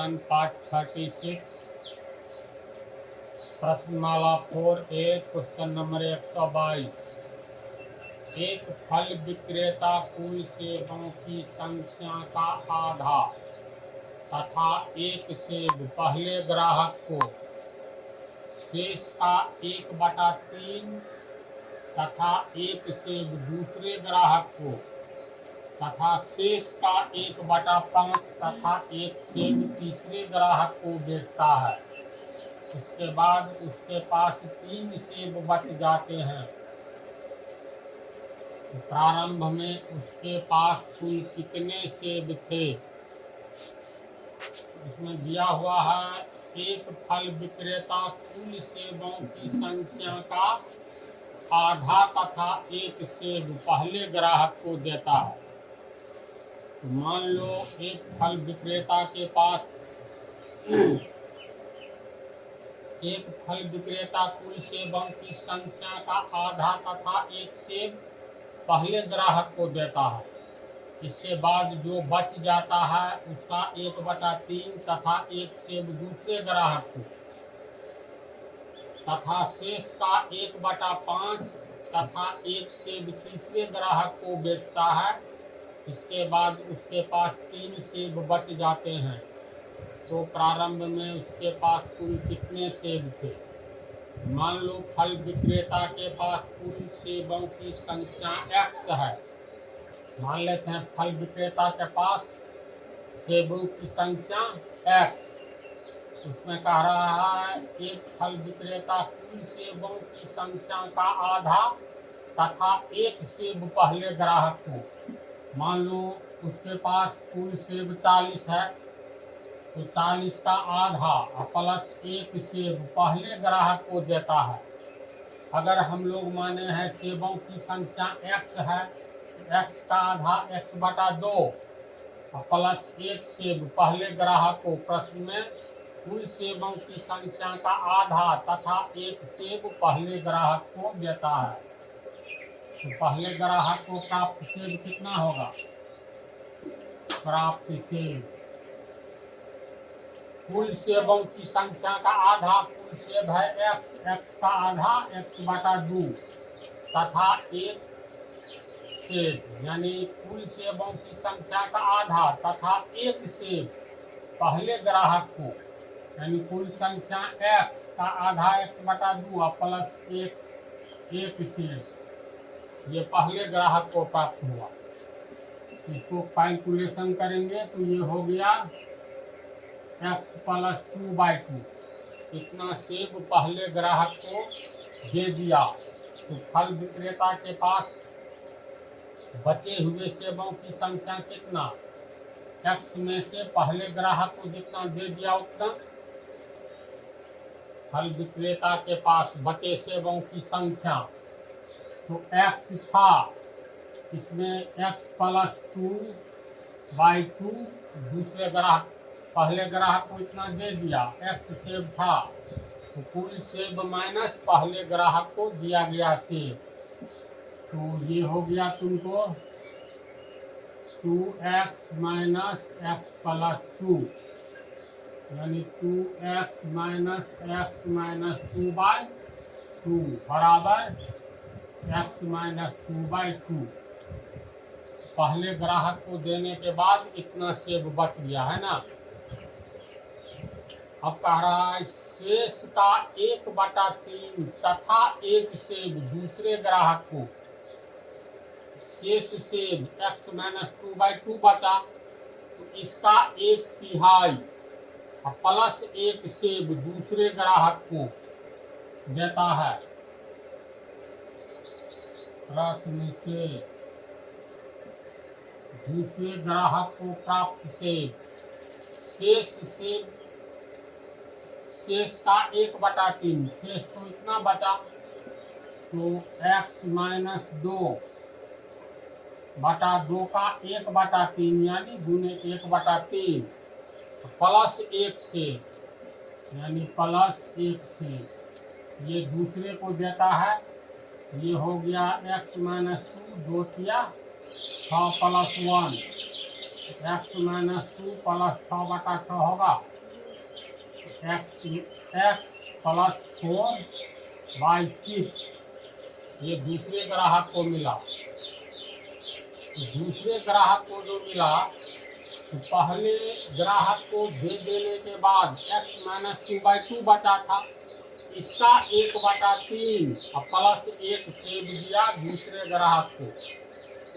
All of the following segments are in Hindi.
Question part 36 प्रश्नमाला 4A question number 122। एक फल विक्रेता कुल सेबों की संख्या का आधा तथा एक सेब पहले ग्राहक को, शेष का 1/3 तथा एक सेब दूसरे ग्राहक को तथा शेष का 1/5 तथा एक सेब तीसरे ग्राहक को बेचता है। उसके बाद उसके पास 3 सेब बच जाते हैं। प्रारंभ में उसके पास कुल कितने सेब थे? इसमें दिया हुआ है एक फल विक्रेता कुल सेबों की संख्या का आधा तथा एक सेब पहले ग्राहक को देता है। तो मान लो एक फल विक्रेता के पास एक फल विक्रेता कुल सेबों की संख्या का आधा तथा एक सेब पहले ग्राहक को देता है। इसके बाद जो बच जाता है उसका 1/3 तथा एक सेब दूसरे ग्राहक को तथा शेष का 1/5 तथा एक सेब तीसरे ग्राहक को बेचता है। इसके बाद उसके पास 3 सेब बच जाते हैं। तो प्रारंभ में उसके पास कुल कितने सेब थे? मान लो फल विक्रेता के पास कुल सेबों की संख्या x है। मान लेते हैं फल विक्रेता के पास सेबों की संख्या x। उसमें कह रहा है एक फल विक्रेता कुल सेबों की संख्या का आधा तथा एक सेब पहले ग्राहक को। मान लो उसके पास कुल सेब 40 है, तो 40 का आधा प्लस एक सेब पहले ग्राहक को देता है। अगर हम लोग माने हैं सेबों की संख्या x है, x का आधा x/2 प्लस एक सेब पहले ग्राहक को। प्रश्न में कुल सेबों की संख्या का आधा तथा एक सेब पहले ग्राहक को देता है। तो पहले ग्राहक को प्राप्त सेब कितना होगा? प्राप्त सेब कुल सेबों की संख्या का आधा, कुल सेब है x, x का आधा x/2 तथा एक सेब, यानी कुल सेबों की संख्या का आधा तथा एक सेब पहले ग्राहक को, यानी कुल संख्या x का आधा x/2 प्लस एक सेब, ये पहले ग्राहक को प्राप्त हुआ। इसको कैलकुलेशन करेंगे तो ये हो गया x + 2/2। इतना सेब पहले ग्राहक को दे दिया। तो फल विक्रेता के पास बचे हुए सेबों की संख्या कितना? x में से पहले ग्राहक को जितना दे दिया उतना। फल विक्रेता के पास बचे सेबों की संख्या तो x था, इसमें x + 2/2 दूसरे ग्राहक पहले ग्राहक को इतना दे दिया। x सेब था तो कुल सेब माइनस पहले ग्राहक को दिया गया सेब, तो ये हो गया तुमको 2x - x + 2, यानी 2x - x - 2/2 बराबर x - 2/2। पहले ग्राहक को देने के बाद इतना सेब बच गया है ना। अब कह रहा है शेष का 1/3 तथा एक सेब दूसरे ग्राहक को। शेष सेब x - 2/2 बचा, तो इसका 1/3 प्लस एक सेब दूसरे ग्राहक को देता है। प्रश्न से दूसरे ग्राहक को प्राप्त सेब, शेष का 1/3, शेष तो इतना बचा, तो x - 2/2 का 1/3 यानी गुने 1/3 प्लस एक सेब, यानी प्लस एक सेब, ये दूसरे को देता है। ये हो गया x - 2 2 6 + 1, x - 2 + 6/6 होगा। x प्लस 4/6 ये दूसरे ग्राहक को मिला। दूसरे ग्राहक को जो मिला तो पहले ग्राहक को दे देने के बाद x - 2/2 बचा था, इसका 1/3 और प्लस 1 सेब दिया दूसरे ग्राहक को,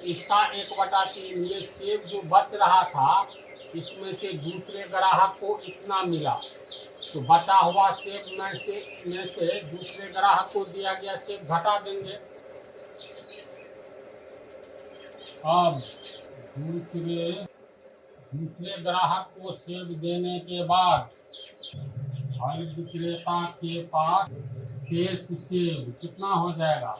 इसका 1/3 ये सेब जो बच रहा था इसमें से दूसरे ग्राहक को इतना मिला, तो बचा हुआ सेब में से दूसरे ग्राहक को दिया गया सेब घटा देंगे। अब दूसरे ग्राहक को सेब देने के बाद फल विक्रेता के पास शेष सेब कितना हो जाएगा?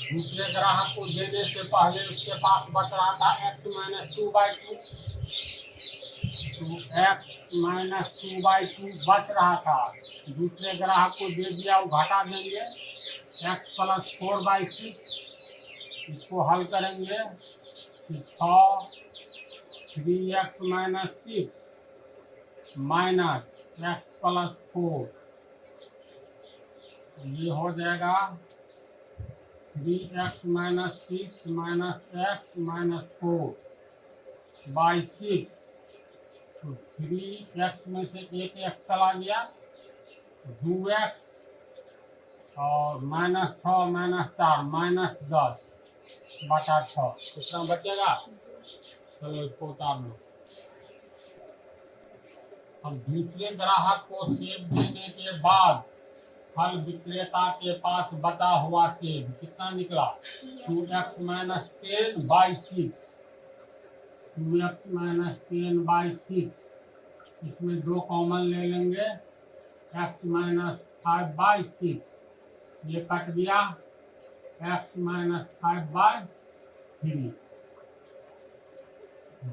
दूसरे ग्राहक को देने से पहले उसके पास बच रहा था x - 2/2, तो x - 2/2 बच रहा था, दूसरे ग्राहक को दे दिया, वो घटा देंगे x प्लस 4/6, इसको हल करेंगे 6 3x - 6 माइनस x प्लस 4, ये हो जाएगा 3x - 6 माइनस x - 4/6, तो 3x में से एक x चला गया, 2x और -6 - 4 -10/6 कितना बचेगा? चलो इसको उतार लो। अब दूसरे ग्राहक को सेब देने के बाद फल विक्रेता के पास बचा हुआ सेब कितना निकला? 2x - 10/6, 2x - 10/6, इसमें 2 कॉमन ले लेंगे, x - 5/6 ये कट गया, x - 5/3,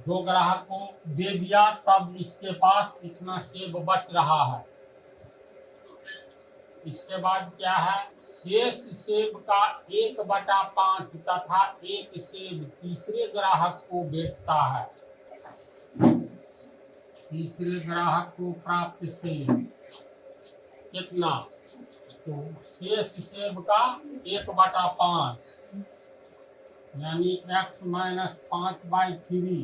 2 ग्राहक को दे दिया, तब इसके पास इतना सेब बच रहा है। इसके बाद क्या है? शेष सेब का 1/5 तथा 1 सेब तीसरे ग्राहक को बेचता है। तीसरे ग्राहक को प्राप्त सेब कितना? तो शेष सेब का 1/5 यानी x - 5/3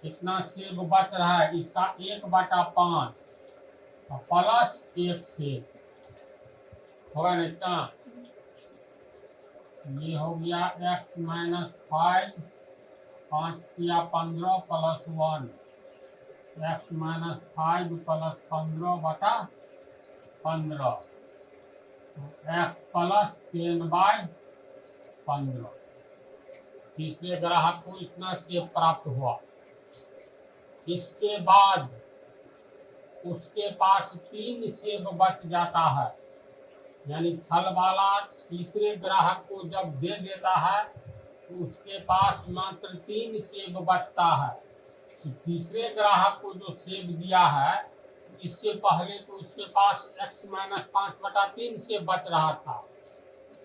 कितना सेब बच रहा है? इसका 1/5 प्लस 1 सेब होगा ना इतना, ये हो गया x - 5, 5 किया 15 plus 1, x - 5 plus 15/15, x plus 10/15, तीसरे ग्राहक को इतना सेब प्राप्त हुआ। इसके बाद उसके पास 3 सेब बच जाता है, यानी फल वाला तीसरे ग्राहक को जब दे देता है तो उसके पास मात्र 3 सेब बचता है। तो तीसरे ग्राहक को जो सेब दिया है इससे पहले तो उसके पास x - 5/3 सेब बच रहा था,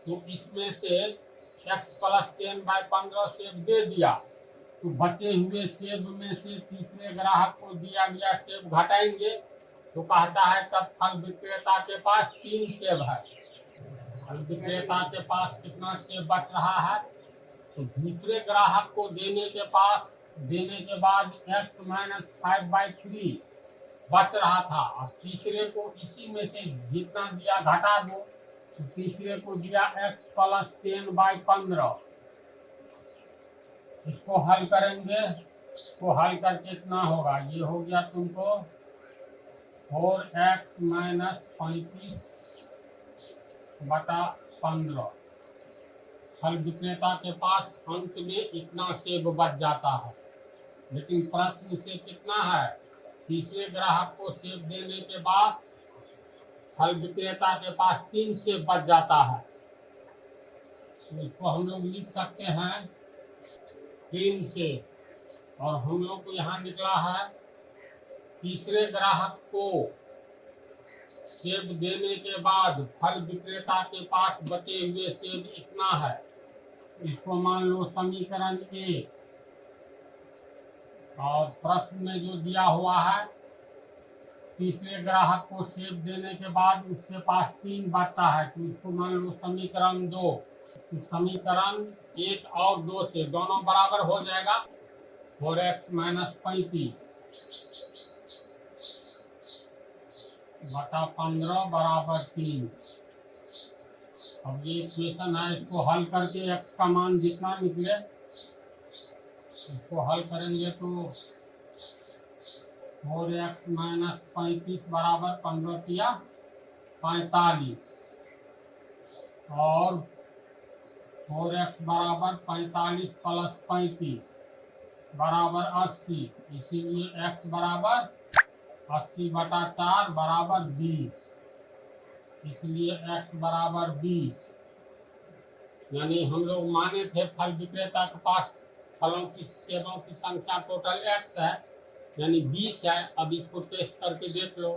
तो इसमें से x प्लस 10/15 सेब दे दिया, तो बचे हुए सेब में से तीसरे ग्राहक को दिया गया सेब घटाएंगे, तो कहता है तब फल विक्रेता के पास 3 सेब है। फल विक्रेता के पास कितना सेब बच रहा है? तो दूसरे ग्राहक को देने के बाद x - 5/3 बच रहा था, और तीसरे को इसी में से जितना दिया घटा दो, तो तीसरे को दिया x प्लस 10/15, इसको हल करेंगे, तो हल करके कितना होगा? ये हो गया तुमको 4x - 35/15। फल विक्रेता के पास अंत में इतना सेब बच जाता है, लेकिन प्रश्न से कितना है? तीसरे ग्राहक को सेब देने के बाद फल विक्रेता के पास 3 सेब बच जाता है, तो इसको हम लोग लिख सकते हैं 3 सेब, और हम लोग को यहाँ निकला है तीसरे ग्राहक को सेब देने के बाद फल विक्रेता के पास बचे हुए सेब इतना है। इसको मान लो समीकरण 1, और प्रश्न में जो दिया हुआ है तीसरे ग्राहक को सेब देने के बाद उसके पास 3 बचता है, तो इसको मान लो समीकरण 2। तो समीकरण 1 और 2 से दोनों बराबर हो जाएगा, 4x - 35 बटा 15 बराबर 3। अब ये इक्वेशन है, इसको हल करके x का मान जितना निकले इसको हल करेंगे तो 4x - 35 बराबर 15 किया 45 और 4x बराबर 45 + 35 बराबर 80। इसीलिए x बराबर 80/4 बराबर 20। इसलिए x बराबर 20। यानी हम लोग माने थे फल विक्रेता के पास फलों की सेबों की संख्या टोटल x है, यानी 20 है। अब इसको टेस्ट करके देख लो।